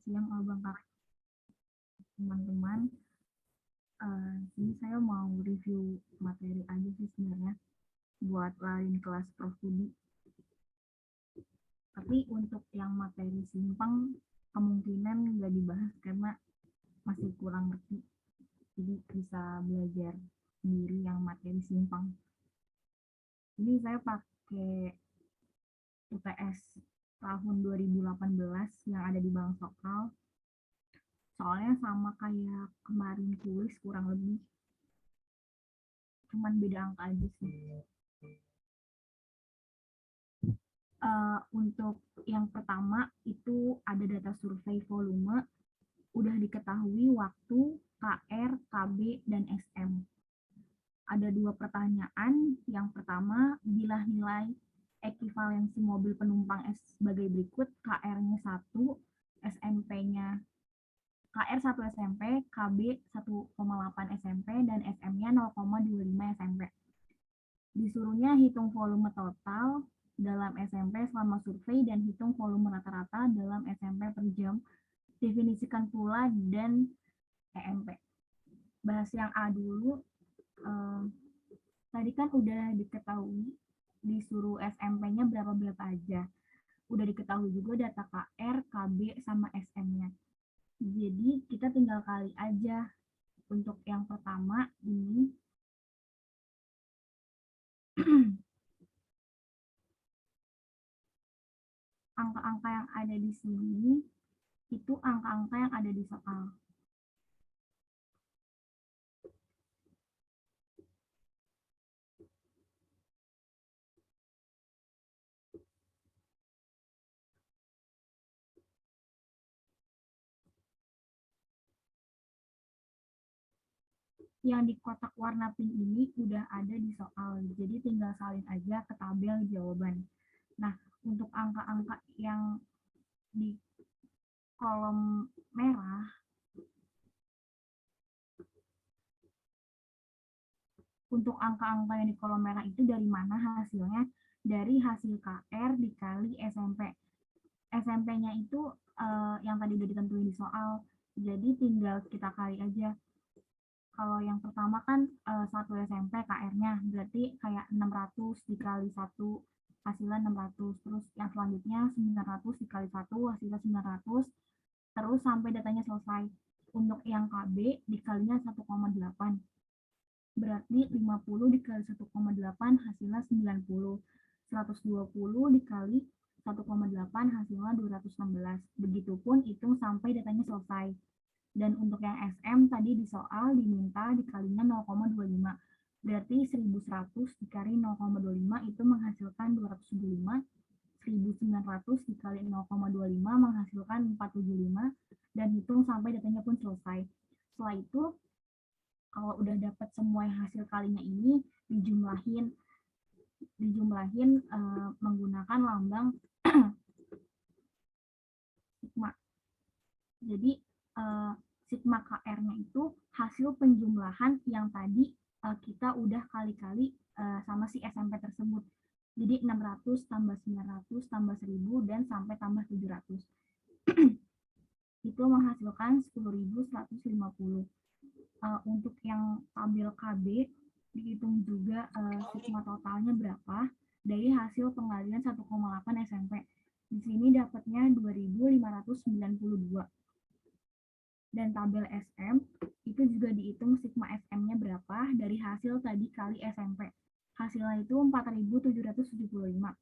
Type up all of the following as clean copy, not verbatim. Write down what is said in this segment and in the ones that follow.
siang Bang Kakak, teman-teman. Ini saya mau review materi aja sih sebenarnya buat lain kelas Prof. Budi. Tapi untuk yang materi simpang kemungkinan nggak dibahas karena masih kurang ngerti. Jadi bisa belajar sendiri yang materi simpang. Ini saya pakai UTS tahun 2018 yang ada di Bank Sokal. Soalnya sama kayak kemarin kuis kurang lebih. Cuman beda angka aja sih. Untuk yang pertama itu ada data survei volume, udah diketahui waktu, KR, KB, dan SM. Ada 2 pertanyaan. Yang pertama, bila nilai ekivalensi mobil penumpang sebagai berikut, KR-nya 1, SMP-nya KR 1 SMP, KB 1,8 SMP, dan SM-nya 0,25 SMP. Disuruhnya hitung volume total dalam SMP selama survei dan hitung volume rata-rata dalam SMP per jam. Definisikan pula dan EMP. Bahas yang A dulu. Tadi kan udah diketahui disuruh SMP-nya berapa aja. Udah diketahui juga data KR, KB, sama SM-nya. Jadi kita tinggal kali aja. Untuk yang pertama ini angka-angka yang ada di sini itu angka-angka yang ada di soal. Yang di kotak warna pink ini udah ada di soal, jadi tinggal salin aja ke tabel jawaban. Nah, untuk angka-angka yang di kolom merah, untuk angka-angka yang di kolom merah itu dari mana hasilnya? Dari hasil KR dikali SMP. SMP-nya itu yang tadi udah ditentuin di soal, jadi tinggal kita kali aja. Kalau yang pertama kan 1 SMP KR-nya, berarti kayak 600 dikali 1, hasilnya 600. Terus yang selanjutnya 900 dikali 1, hasilnya 900. Terus sampai datanya selesai. Untuk yang KB dikalinya 1,8. Berarti 50 dikali 1,8 hasilnya 90. 120 dikali 1,8 hasilnya 216. Begitupun hitung sampai datanya selesai. Dan untuk yang SM tadi di soal diminta dikalinya 0,25. Berarti 1100 dikali 0,25 itu menghasilkan 275. 1900 dikali 0,25 menghasilkan 475. Dan hitung sampai datanya pun selesai. Setelah itu, kalau udah dapat semua hasil kalinya ini, dijumlahin menggunakan lambang sigma. Jadi sigma KR-nya itu hasil penjumlahan yang tadi kita udah kali-kali sama si SMP tersebut. Jadi 600 tambah 900 tambah 1000 dan sampai tambah 700. Itu menghasilkan 10.150. Untuk yang tabel KB dihitung juga sigma totalnya berapa dari hasil pengalian 1,8 SMP. Di sini dapatnya 2.592. Dan tabel SM itu juga dihitung sigma SM-nya berapa dari hasil tadi kali SMP. Hasilnya itu 4.775.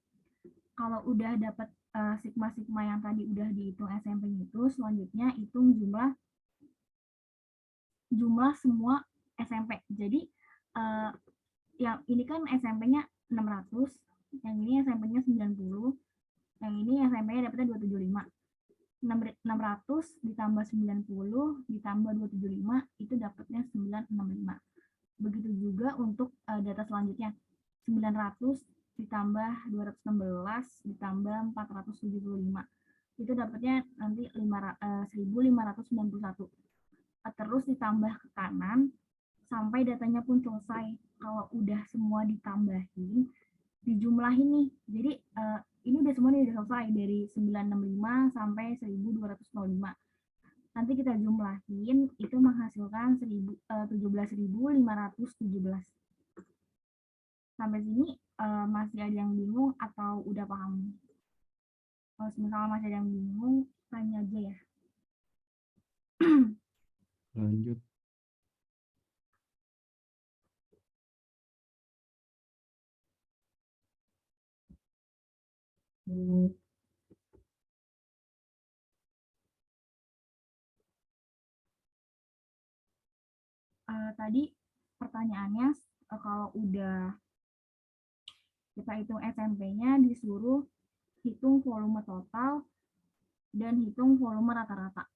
Kalau udah dapat sigma-sigma yang tadi udah dihitung SMP-nya itu, selanjutnya hitung jumlah semua SMP. Jadi yang ini kan SMP-nya 600, yang ini SMP-nya 90, yang ini SMP-nya dapatnya 275. 600 ditambah 90 ditambah 275 itu dapatnya 965. Begitu juga untuk data selanjutnya. 900 ditambah 216 ditambah 475. Itu dapatnya nanti 1591. Terus ditambah ke kanan sampai datanya pun selesai. Kalau udah semua ditambahin, dijumlahin nih. Jadi ini udah semua nih udah selesai dari 965 sampai 1205. Nanti kita jumlahin, itu menghasilkan 17.517. Sampai sini masih ada yang bingung atau udah paham? Kalau misalnya masih ada yang bingung, tanya aja ya. Lanjut. Tadi pertanyaannya kalau udah kita hitung SMP-nya disuruh hitung volume total dan hitung volume rata-rata.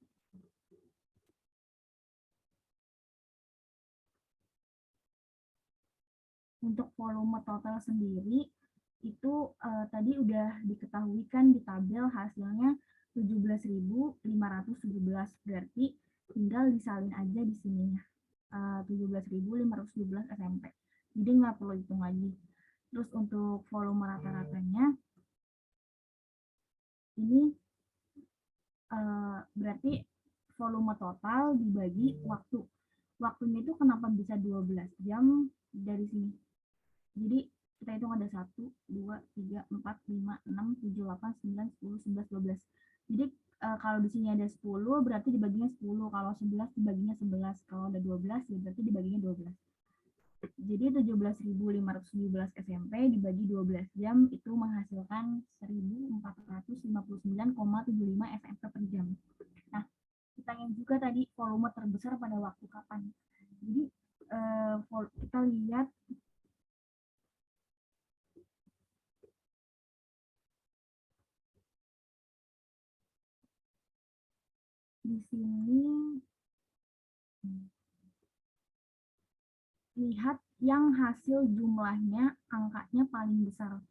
Untuk volume total sendiri itu tadi udah diketahui kan di tabel hasilnya 17.517, berarti tinggal disalin aja di sininya 17.517 SMP. Jadi nggak perlu hitung lagi. Terus untuk volume rata-ratanya ini berarti volume total dibagi waktu. Waktunya itu kenapa bisa 12 jam dari sini? Jadi kita hitung ada 1, 2, 3, 4, 5, 6, 7, 8, 9, 10, 11, 12. Jadi kalau di sini ada 10 berarti dibaginya 10, kalau 11 dibaginya 11, kalau ada 12 ya berarti dibaginya 12. Jadi 17.517 SMP dibagi 12 jam itu menghasilkan 1.459,75 SMP per jam. Nah, ditanya juga tadi volume terbesar pada waktu kapan. Jadi kita lihat di sini, lihat yang hasil jumlahnya angkanya paling besar.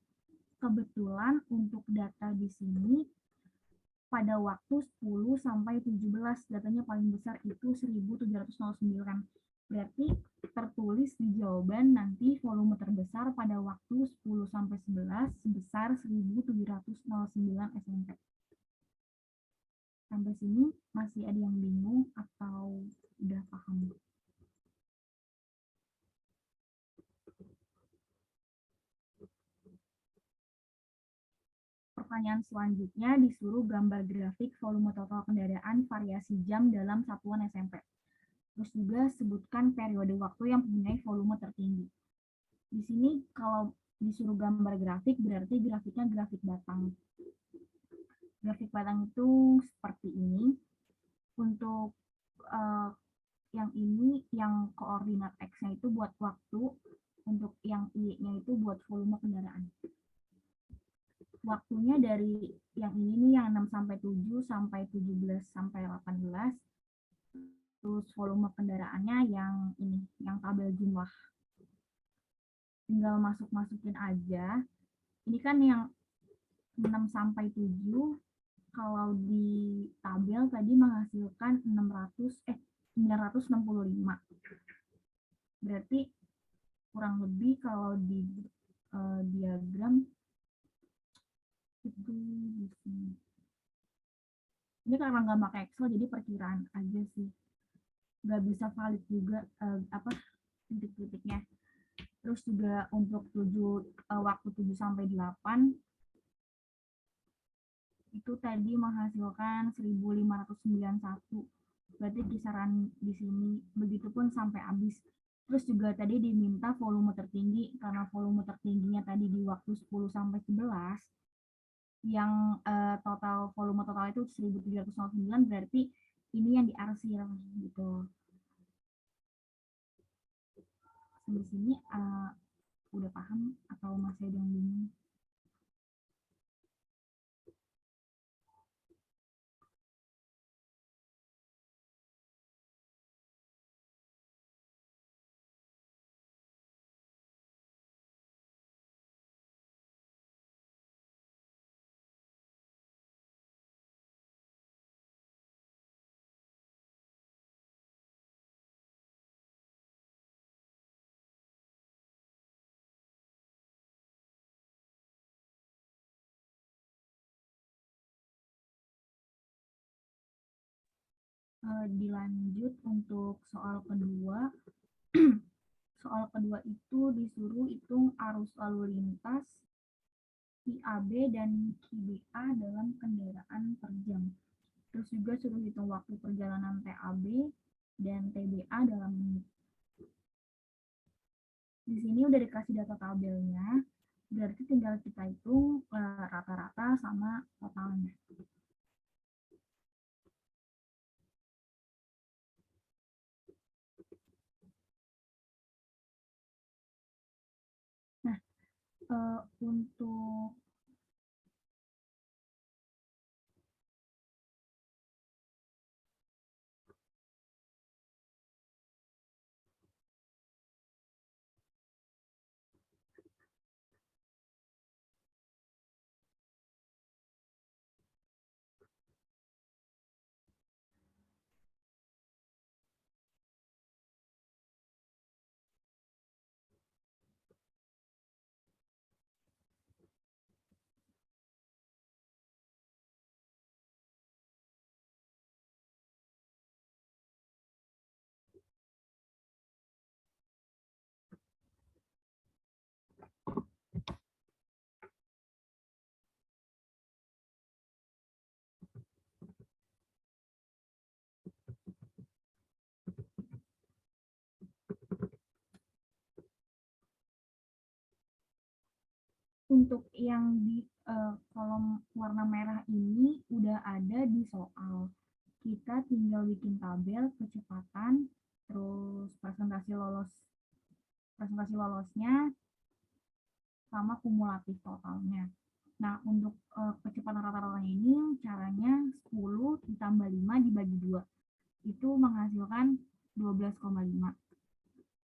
Kebetulan untuk data di sini pada waktu 10 sampai 17 datanya paling besar itu 1709. Berarti tertulis di jawaban nanti volume terbesar pada waktu 10 sampai 11 sebesar 1709 SMP. Sampai sini masih ada yang bingung atau udah paham? Pertanyaan selanjutnya disuruh gambar grafik volume total kendaraan variasi jam dalam satuan SMP. Terus juga sebutkan periode waktu yang mempunyai volume tertinggi. Di sini kalau disuruh gambar grafik berarti grafiknya grafik batang. Grafik batang itu seperti ini. Untuk yang ini, yang koordinat X-nya itu buat waktu, untuk yang Y-nya itu buat volume kendaraan. Waktunya dari yang ini nih, yang 6 sampai 7 sampai 17 sampai 18. Terus volume kendaraannya yang ini, yang tabel jumlah. Tinggal masuk-masukin aja. Ini kan yang 6 sampai 7, kalau di tabel tadi menghasilkan 965. Berarti kurang lebih kalau di diagram itu di sini. Ini karena nggak pakai Excel jadi perkiraan aja sih. Nggak bisa valid juga titik-titiknya. Terus juga untuk waktu 7 sampai 8 itu tadi menghasilkan 1591. Berarti kisaran di sini, begitupun sampai habis. Terus juga tadi diminta volume tertinggi, karena volume tertingginya tadi di waktu 10 sampai 11, yang total volume total itu 1709, berarti ini yang diarsir gitu. Sampai sini udah paham atau masih ada yang bingung? Dilanjut untuk soal kedua. Soal kedua itu disuruh hitung arus lalu lintas QAB dan QBA dalam kendaraan per jam. Terus juga suruh hitung waktu perjalanan TAB dan TBA dalam menit. Di sini udah dikasih data tabelnya, berarti tinggal kita hitung rata-rata sama totalnya. Nah, untuk yang di kolom warna merah ini udah ada di soal. Kita tinggal bikin tabel kecepatan, terus presentasi lolosnya, sama kumulatif totalnya. Nah, untuk kecepatan rata-rata ini caranya 10 ditambah 5 dibagi 2. Itu menghasilkan 12,5.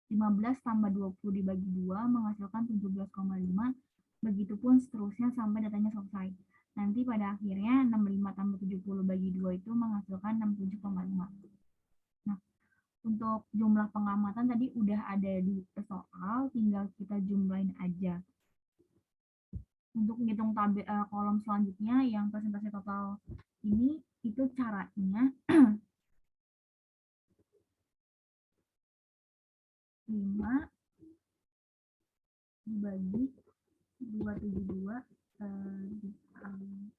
15 tambah 20 dibagi 2 menghasilkan 17,5. Begitupun seterusnya sampai datanya selesai. Nanti pada akhirnya 65 tambah 70 bagi 2 itu menghasilkan 67,5. Nah, untuk jumlah pengamatan tadi udah ada di soal, tinggal kita jumlahin aja. Untuk menghitung kolom selanjutnya yang presentasi total ini, itu caranya 5 dibagi 272 dikali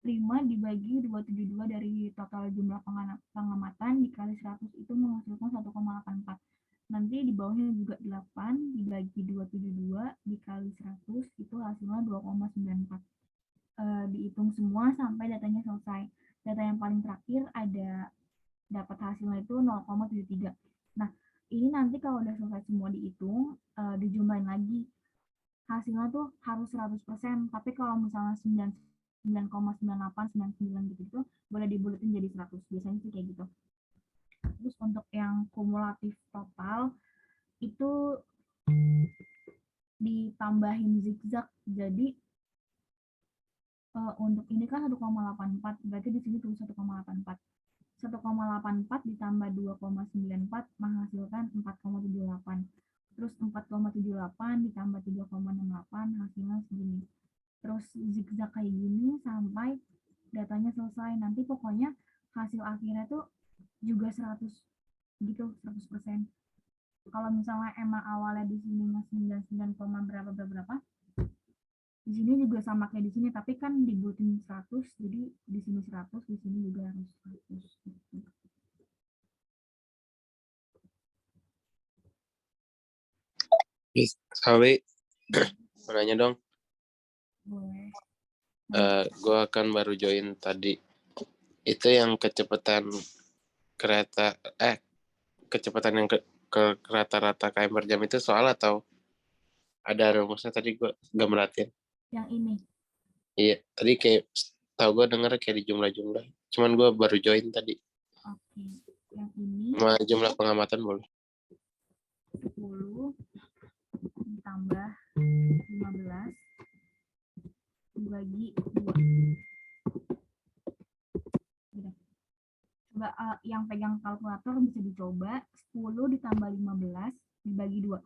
5 dibagi 272 dari total jumlah pengamatan dikali 100 itu menghasilkan 1,84. Nanti di bawahnya juga 8 dibagi 272 dikali 100 itu hasilnya 2,94. Dihitung semua sampai datanya selesai. Data yang paling terakhir ada dapat hasilnya itu 0,73. Nah, ini nanti kalau udah selesai semua dihitung, dijumlahin lagi. Hasilnya tuh harus 100%, tapi kalau misalnya 9,9899 gitu boleh dibulatin jadi 100. Biasanya sih kayak gitu. Terus untuk yang kumulatif total itu ditambahin zigzag. Jadi untuk ini kan 1,84, berarti di sini tulis 1,84. 1,84 ditambah 2,94 menghasilkan 4,78. Terus 4,78 ditambah 3,68 hasilnya segini. Terus zigzag kayak gini sampai datanya selesai. Nanti pokoknya hasil akhirnya tuh juga 100 gitu, 100%. Kalau misalnya emang awalnya di sini 99, berapa, di sini juga sama kayak di sini, tapi kan dibulatin 100, jadi di sini 100, di sini juga harus 100. Sawi, mau nanya dong. Boleh. Gue akan baru join tadi. Itu yang kecepatan kereta, kecepatan yang ke rata-rata km per jam itu soal atau ada rumusnya? Tadi gue gak merhatiin. Yang ini? Iya, tadi kayak tau gue denger kayak di jumlah-jumlah. Cuman gue baru join tadi. Oke, yang ini Sama jumlah pengamatan boleh? 10 ditambah 15 dibagi 2. Coba yang pegang kalkulator bisa dicoba. 10 ditambah 15 dibagi 2.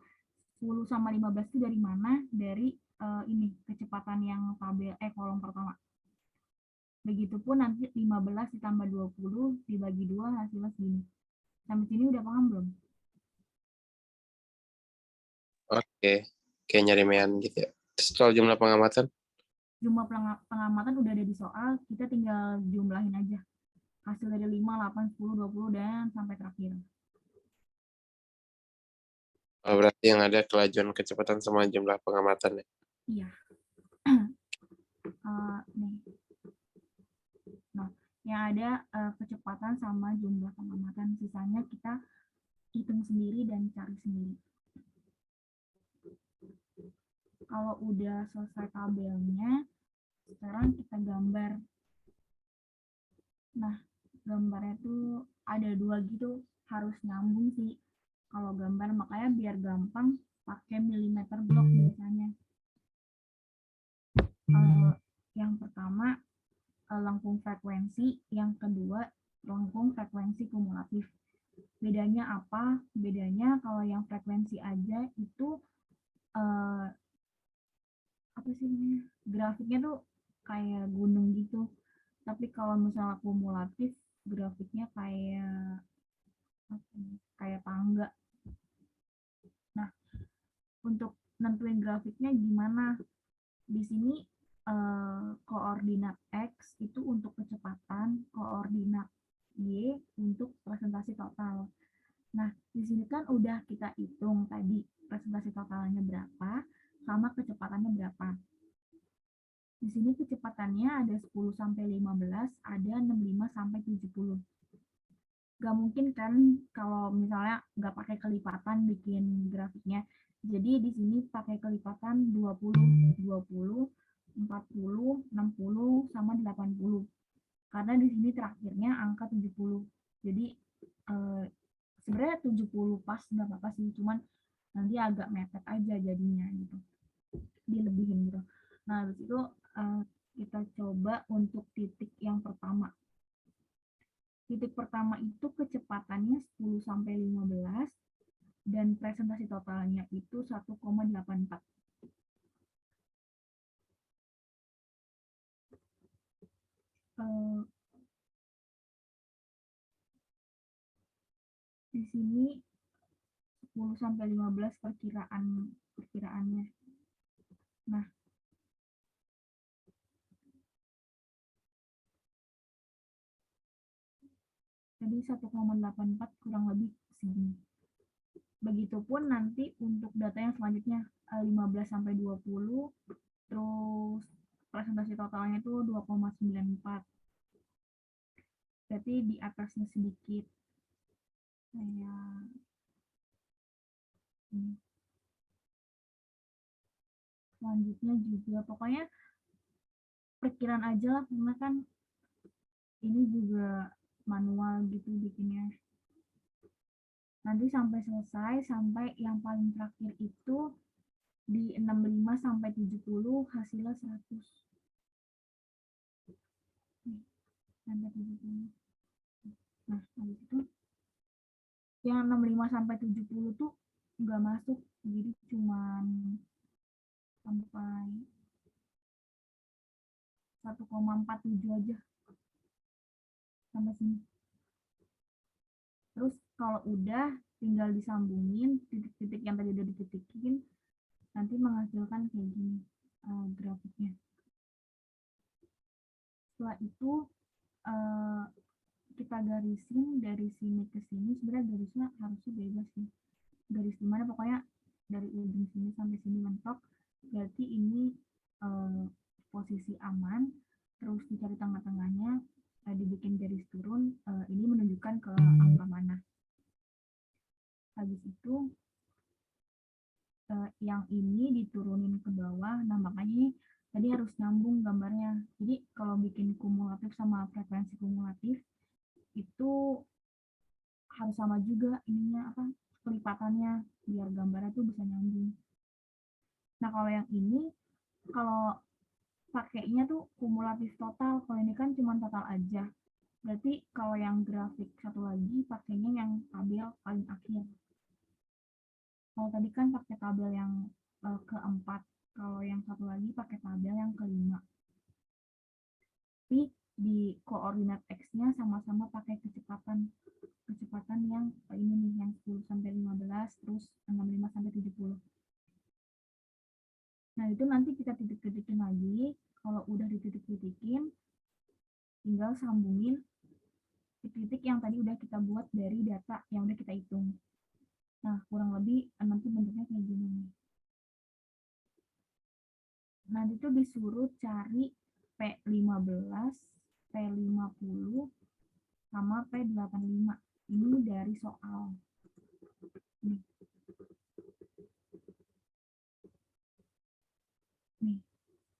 10 sama 15 itu dari mana? Dari kecepatan yang tabel kolom pertama. Begitupun nanti 15 ditambah 20 dibagi 2 hasilnya segini. Sampai sini udah paham belum? Oke. Kayak nyari mean gitu ya. Terus soal jumlah pengamatan? Jumlah pengamatan udah ada di soal, kita tinggal jumlahin aja. Hasil dari 5, 8, 10, 20, dan sampai terakhir. Oh, berarti yang ada kelajuan kecepatan sama jumlah pengamatan ya? Iya. Nih. Nah, yang ada kecepatan sama jumlah pengamatan. Sisanya kita hitung sendiri dan cari sendiri. Kalau udah selesai tabelnya, sekarang kita gambar. Nah, gambarnya tuh ada 2 gitu, harus nyambung sih. Kalau gambar, makanya biar gampang pakai milimeter block biasanya. Yang pertama, lengkung frekuensi, yang kedua, lengkung frekuensi kumulatif. Bedanya apa? Bedanya kalau yang frekuensi aja itu apa sih namanya? Grafiknya tuh kayak gunung gitu. Tapi kalau misalnya kumulatif, grafiknya kayak tangga. Nah, untuk nentuin grafiknya gimana? Di sini koordinat X itu untuk kecepatan, koordinat Y untuk presentasi total. Nah, di sini kan udah kita hitung tadi presentasi totalnya berapa sama kecepatannya berapa. Di sini kecepatannya ada 10 sampai 15, ada 65 sampai 70. Gak mungkin kan kalau misalnya nggak pakai kelipatan bikin grafiknya. Jadi di sini pakai kelipatan 20, 20, 40, 60, sama 80. Karena di sini terakhirnya angka 70. Jadi sebenarnya 70 pas nggak apa-apa sih, cuman nanti agak mepet aja jadinya gitu. Dilebihin gitu. Nah, habis itu kita coba untuk titik yang pertama. Titik pertama itu kecepatannya 10 sampai 15 dan presentasi totalnya itu 1,84. Di sini 10 sampai 15 perkiraannya. Nah, jadi 1,84 kurang lebih segini. Begitupun nanti untuk data yang selanjutnya 15 sampai 20, terus presentasi totalnya itu 2,94. Berarti di atasnya sedikit. Kayak ini. Selanjutnya juga pokoknya perkiraan aja lah, karena kan ini juga manual gitu bikinnya. Nanti sampai selesai, sampai yang paling terakhir itu di 65 sampai 70 hasilnya 100. Sampai 70. Nah, habis itu yang 65 sampai 70 tuh nggak masuk, jadi cuman sampai 1,47 aja sampai sini. Terus kalau udah tinggal disambungin titik-titik yang tadi udah dititikin, nanti menghasilkan kayak gini grafiknya. Setelah itu kita garisin dari sini ke sini. Sebenarnya garisnya harusnya bebas sih. Garis dimana pokoknya dari ujung sini sampai sini mentok. Berarti ini posisi aman. Terus dicari tengah-tengahnya, dibikin garis turun. Ini menunjukkan ke angka mana. Habis itu yang ini diturunin ke bawah. Nah, makanya tadi harus nyambung gambarnya. Jadi kalau bikin kumulatif sama frekuensi kumulatif itu harus sama juga ininya apa kelipatannya biar gambarnya tuh bisa nyambung. Nah, kalau yang ini kalau pakainya tuh kumulatif total, kalau ini kan cuma total aja. Berarti kalau yang grafik satu lagi pakainya yang tabel paling akhir. Kalau tadi kan pakai tabel yang keempat, kalau yang satu satu lagi pakai tabel yang kelima. Tapi di koordinat X-nya sama-sama pakai kecepatan yang ini nih, yang 10 sampai 15, terus 65 sampai 70. Nah, itu nanti kita titik-titikin lagi. Kalau udah dititik-titikin, tinggal sambungin titik-titik yang tadi udah kita buat dari data yang udah kita hitung. Nah, kurang lebih nanti bentuknya kayak gini nih. Nanti tuh disuruh cari P15, P50, sama P85. Ini dari soal. Nih. Nih.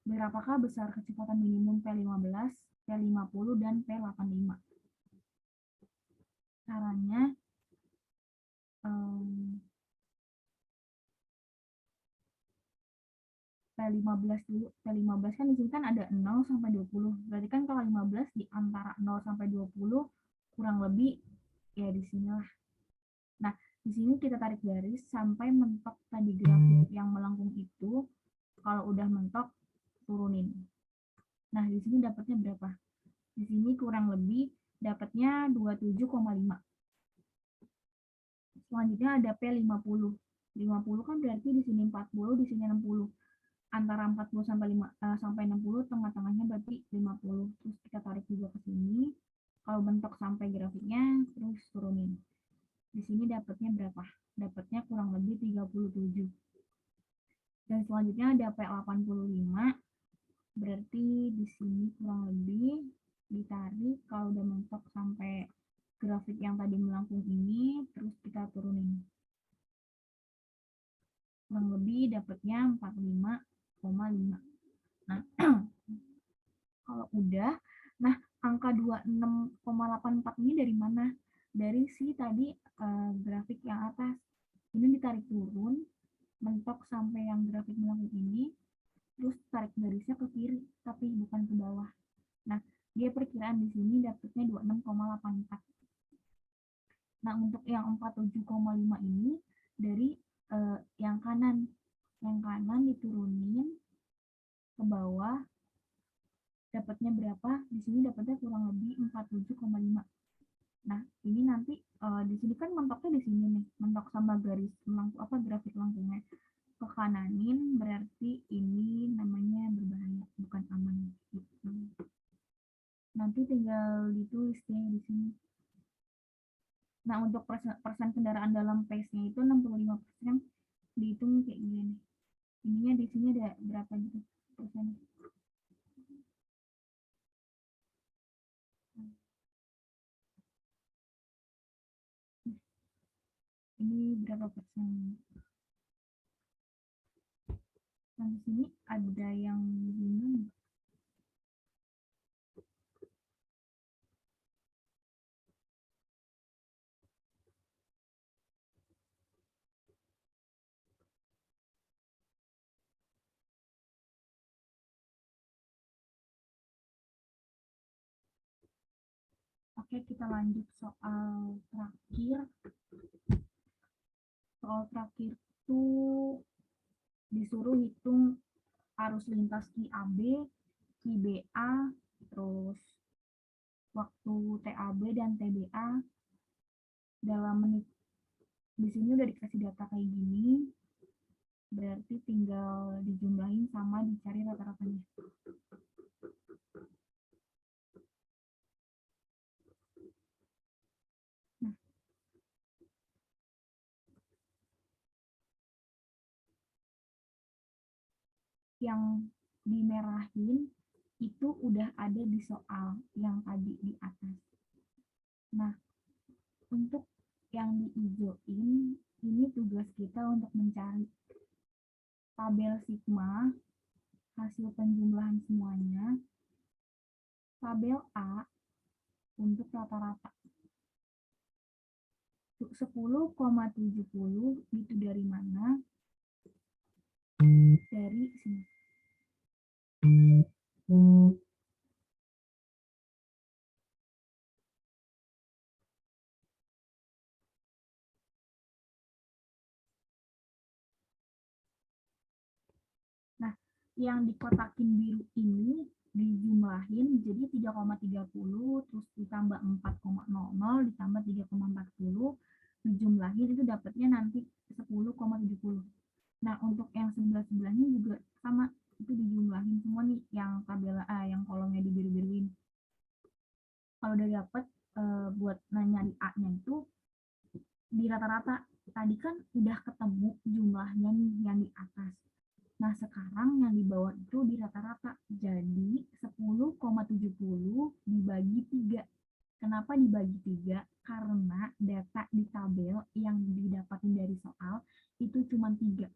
Berapakah besar kecepatan minimum P15, P50, dan P85? Caranya, P15 dulu. P15 kan di sini kan ada 0 sampai 20. Berarti kan kalau 15 di antara 0 sampai 20 kurang lebih ya di sinilah. Nah, di sini kita tarik garis sampai mentok tadi grafik yang melengkung itu. Kalau udah mentok, turunin. Nah, di sini dapatnya berapa? Di sini kurang lebih dapatnya 27,5. Selanjutnya ada P50. 50 kan berarti di sini 40, di sini 60. Antara 40 sampai 60, tengah-tengahnya berarti 50. Terus kita tarik juga ke sini. Kalau bentok sampai grafiknya, terus turunin. Di sini dapatnya berapa? Dapatnya kurang lebih 37. Dan selanjutnya ada P85. Berarti di sini kurang lebih ditarik kalau udah mentok sampai grafik yang tadi melengkung ini, terus kita turunin. Kurang lebih dapatnya 45,5. Nah, kalau udah, nah angka 26,84 ini dari mana? Dari si tadi grafik yang atas. Ini ditarik turun, mentok sampai yang grafik melengkung ini, terus tarik garisnya ke kiri, tapi bukan ke bawah. Nah, dia perkiraan di sini dapatnya 26,84. Nah, untuk yang 47,5 ini dari yang kanan. Yang kanan diturunin ke bawah, dapatnya berapa? Di sini dapatnya kurang lebih 47,5. Nah, ini nanti di sini kan mentoknya di sini nih, mentok sama garis grafik lengkungnya. Ke kananin berarti ini namanya berbahaya, bukan aman. Gitu. Nanti tinggal ditulis deh di sini. Nah, untuk persen kendaraan dalam pace-nya itu 65%, dihitung kayak gini. Ininya di sini ada berapa gitu persen? Ini berapa persen? Nah, di sini ada yang bingung. Oke, kita lanjut soal terakhir. Soal terakhir tuh disuruh hitung arus lintas QAB, QBA, terus waktu TAB dan TBA dalam menit. Di sini udah dikasih data kayak gini, berarti tinggal dijumlahin sama dicari rata-ratanya. Nah, yang dimerahin itu udah ada di soal yang tadi di atas. Nah, untuk yang dihijauin, ini tugas kita untuk mencari tabel sigma, hasil penjumlahan semuanya, tabel A untuk rata-rata. 10,70 itu dari mana? Dari sini. Nah, yang dikotakin biru ini dijumlahin jadi 3,30 terus ditambah 4,00 ditambah 3,40 dijumlahin itu dapatnya nanti 10,70. Nah, untuk yang sebelah-sebelahnya juga sama, itu dijumlahin semua nih yang tabel yang kolomnya dibiru-biruin. Kalau udah dapet buat nyari A-nya itu di rata-rata. Tadi kan udah ketemu jumlahnya nih yang di atas. Nah, sekarang yang di bawah itu di rata-rata. Jadi 10,70 dibagi 3. Kenapa dibagi 3? Karena data di tabel yang didapatin dari soal itu cuma 3.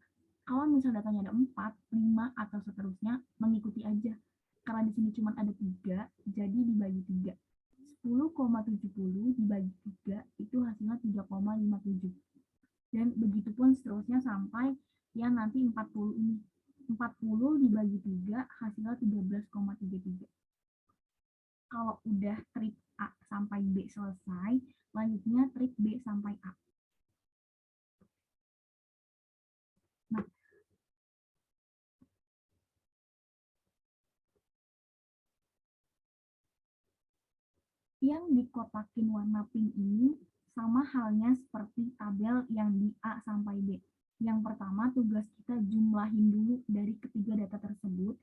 Kalau misalnya datanya ada 4, 5, atau seterusnya, mengikuti aja. Karena di sini cuma ada 3, jadi dibagi 3. 10,70 dibagi 3 itu hasilnya 3,57. Dan begitu pun seterusnya sampai yang nanti 40 ini. 40 dibagi 3 hasilnya 13,33. Kalau udah trik A sampai B selesai, lanjutnya trik B sampai A. Nah, yang dikotakin warna pink ini sama halnya seperti tabel yang di A sampai B. Yang pertama, tugas kita jumlahin dulu dari ketiga data tersebut,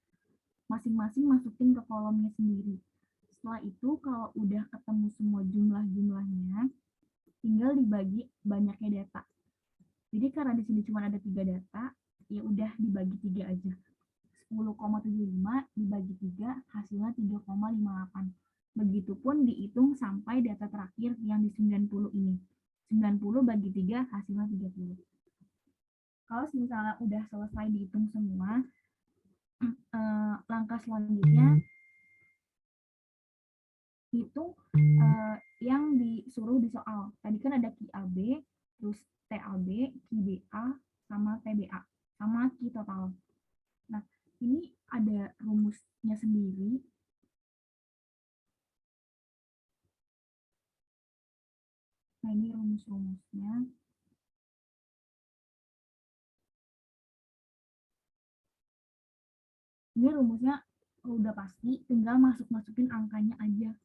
masing-masing masukin ke kolomnya sendiri. Setelah itu, kalau udah ketemu semua jumlah-jumlahnya, tinggal dibagi banyaknya data. Jadi karena di sini cuma ada 3 data, ya udah dibagi 3 aja. 10,75 dibagi 3 hasilnya 3,58. Begitupun dihitung sampai data terakhir yang di 90 ini. 90 bagi 3 hasilnya 30. Kalau misalnya udah selesai dihitung semua, langkah selanjutnya hitung yang disuruh di soal. Tadi kan ada QAB, terus TAB, QBA, sama TBA, sama Q total. Nah, ini ada rumusnya sendiri. Nah, ini rumus-rumusnya. Ini rumusnya udah pasti, tinggal masukin angkanya aja.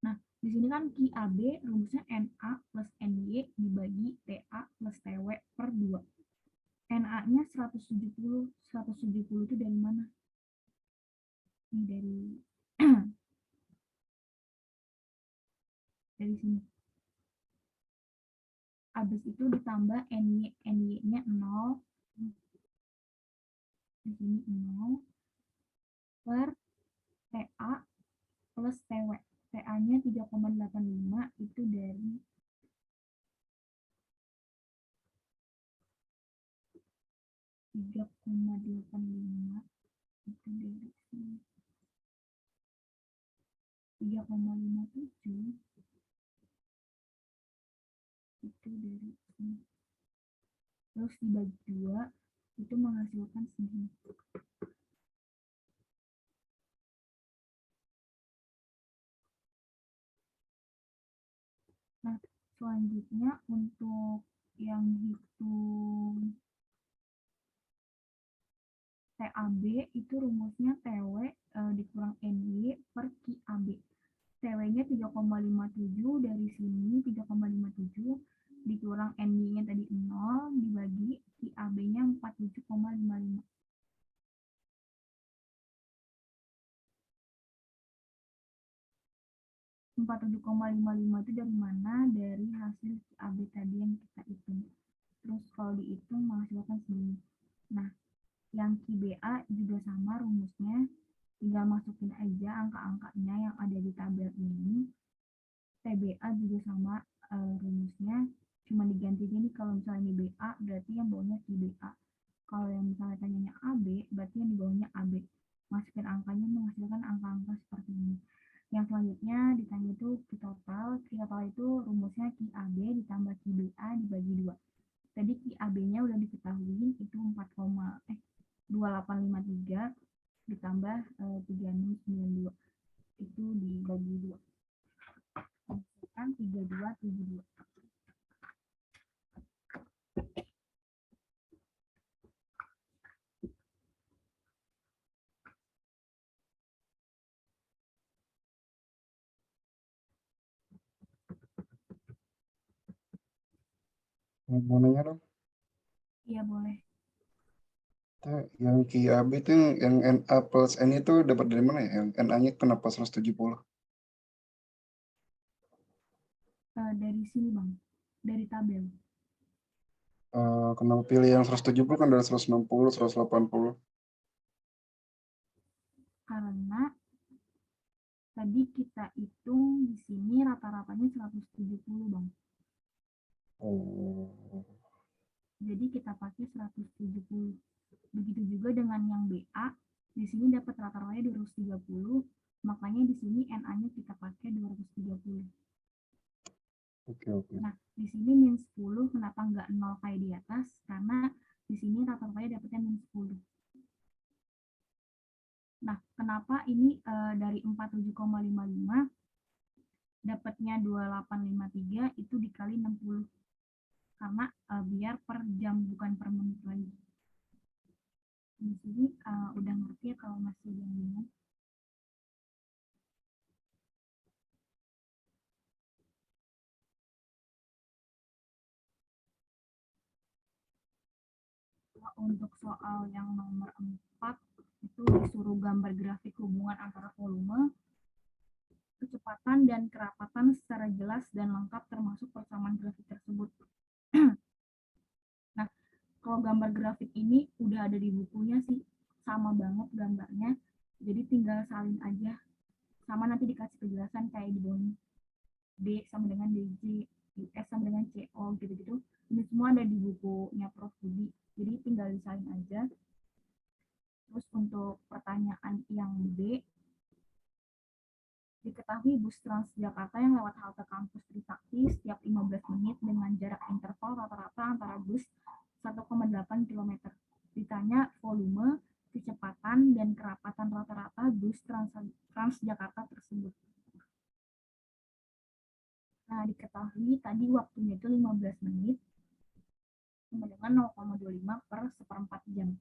Nah, di sini kan QAB rumusnya NA plus NY dibagi TA plus TW per 2. NA-nya 170. 170 itu dari mana? Ini dari dari sini. Habis itu ditambah NY-nya 0. Di sini 0 per TA plus TW. TA-nya 3,85 itu dari 3,85 itu dari sini. 3,57 itu dari sini. Terus dibagi 2 itu menghasilkan segini. Nah, selanjutnya untuk yang hitung TAB itu rumusnya TW dikurang NY per QAB. TW-nya 3,57 dari sini 3,57 dikurang NY-nya tadi 0 dibagi QAB-nya 47,55. 47,55 itu dari mana? Dari hasil QAB tadi yang kita hitung. Terus kalau dihitung menghasilkan segini. Nah, yang QBA juga sama rumusnya. Tinggal masukin aja angka-angkanya yang ada di tabel ini. TBA juga sama rumusnya. Cuma diganti gini, kalau misalnya ini BA berarti yang bawahnya QBA. Kalau yang misalnya tanyanya AB, berarti yang di bawahnya AB. Masukin angkanya menghasilkan angka-angka seperti ini. Yang selanjutnya ditanya itu Q total. Q total itu rumusnya QAB ditambah QBA dibagi 2. Tadi QAB-nya udah diketahui itu 2853 ditambah 3692. Itu dibagi 2. Menghasilkan 3272. Mau nanya dong. Iya boleh. Yang QAB itu yang NA plus N itu dapat dari mana ya? Yang NA-nya kenapa 170? Dari sini Bang, dari tabel. Kenapa pilih yang 170 kan dari 160, 180? Karena tadi kita hitung di sini rata-ratanya 170 Bang. Oh. Jadi kita pakai 170. Begitu juga dengan yang BA, di sini dapat rata-ratanya 230, makanya di sini NA-nya kita pakai 230. Oke. Nah, di sini min 10, kenapa nggak 0 kayak di atas? Karena di sini rata-ratanya dapatnya min 10. Nah, kenapa ini dari 47,55 dapatnya 2853 itu dikali 60? Karena biar per jam bukan per menit lagi. Di sini udah ngerti ya kalau masih yang bingung. Untuk soal yang nomor 4 itu disuruh gambar grafik hubungan antara volume, kecepatan, dan kerapatan secara jelas dan lengkap termasuk persamaan grafik tersebut. Nah, kalau gambar grafik ini udah ada di bukunya sih, sama banget gambarnya, jadi tinggal salin aja. Sama nanti dikasih penjelasan kayak di bawah D sama dengan DJ, S sama dengan CO gitu-gitu. Ini semua ada di bukunya Prof. Budi, jadi tinggal disalin aja. Terus untuk pertanyaan yang B, diketahui bus Transjakarta yang lewat halte kampus Trisakti setiap 15 menit dengan jarak interval rata-rata antara bus 1,8 km. Ditanya volume, kecepatan, dan kerapatan rata-rata bus Transjakarta tersebut. Nah, diketahui tadi waktunya itu 15 menit sama dengan 0,25 per seperempat jam.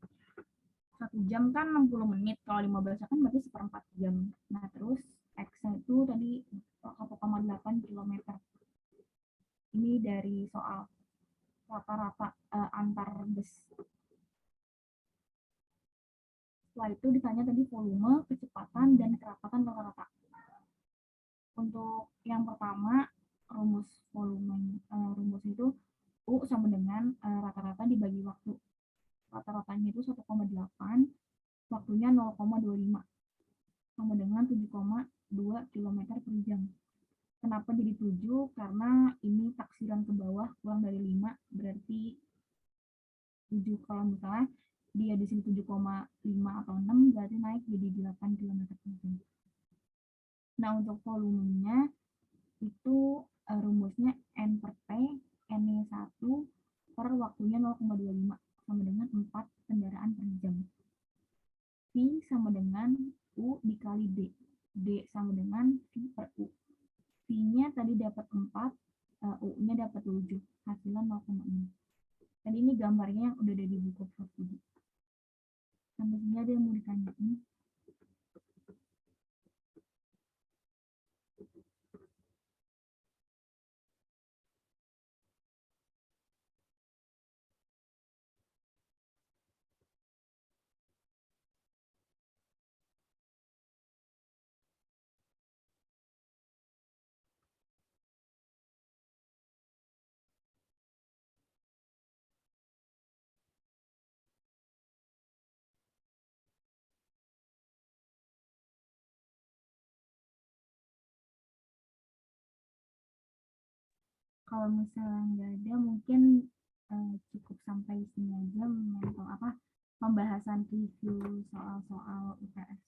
1 jam kan 60 menit, kalau 15 kan berarti seperempat jam. Nah, terus X-nya itu tadi 1,8 km. Ini dari soal rata-rata antar bus. Setelah itu ditanya tadi volume, kecepatan, dan kerapatan rata-rata. Untuk yang pertama, rumus volume rumus itu U sama dengan rata-rata dibagi waktu. Rata-ratanya itu 1,8, waktunya 0,25 sama dengan 7,2 km per jam. Kenapa jadi 7? Karena ini taksiran ke bawah kurang dari 5, berarti 7. Kalau misalnya dia di sini 7,5 atau 6, berarti naik jadi 8 km per jam. Nah, untuk volumenya itu rumusnya N per T, N-nya 1 per waktunya 0,25 sama dengan 4 kendaraan per jam. V sama dengan U dikali D. D sama dengan V per U. V-nya tadi dapat 4, U-nya dapat 7, hasilnya 0,6. Tadi ini gambarnya yang udah ada di buku Prof. Budi. Sampai sini ada yang mau ditanyain? Kalau misalnya nggak ada, mungkin cukup sampai sini aja pembahasan review soal-soal UTS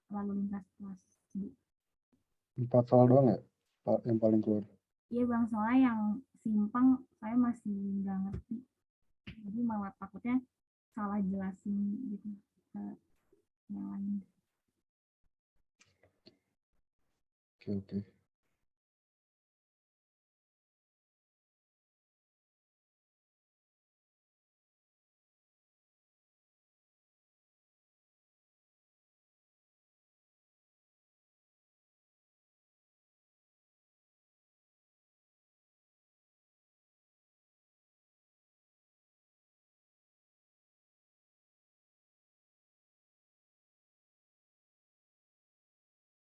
lalu lintas kelas. 4 soal doang ya, Pak, yang paling keluar? Iya Bang, soalnya yang simpang saya masih nggak ngerti. Jadi malah takutnya salah jelasin gitu ke yang lain. Oke.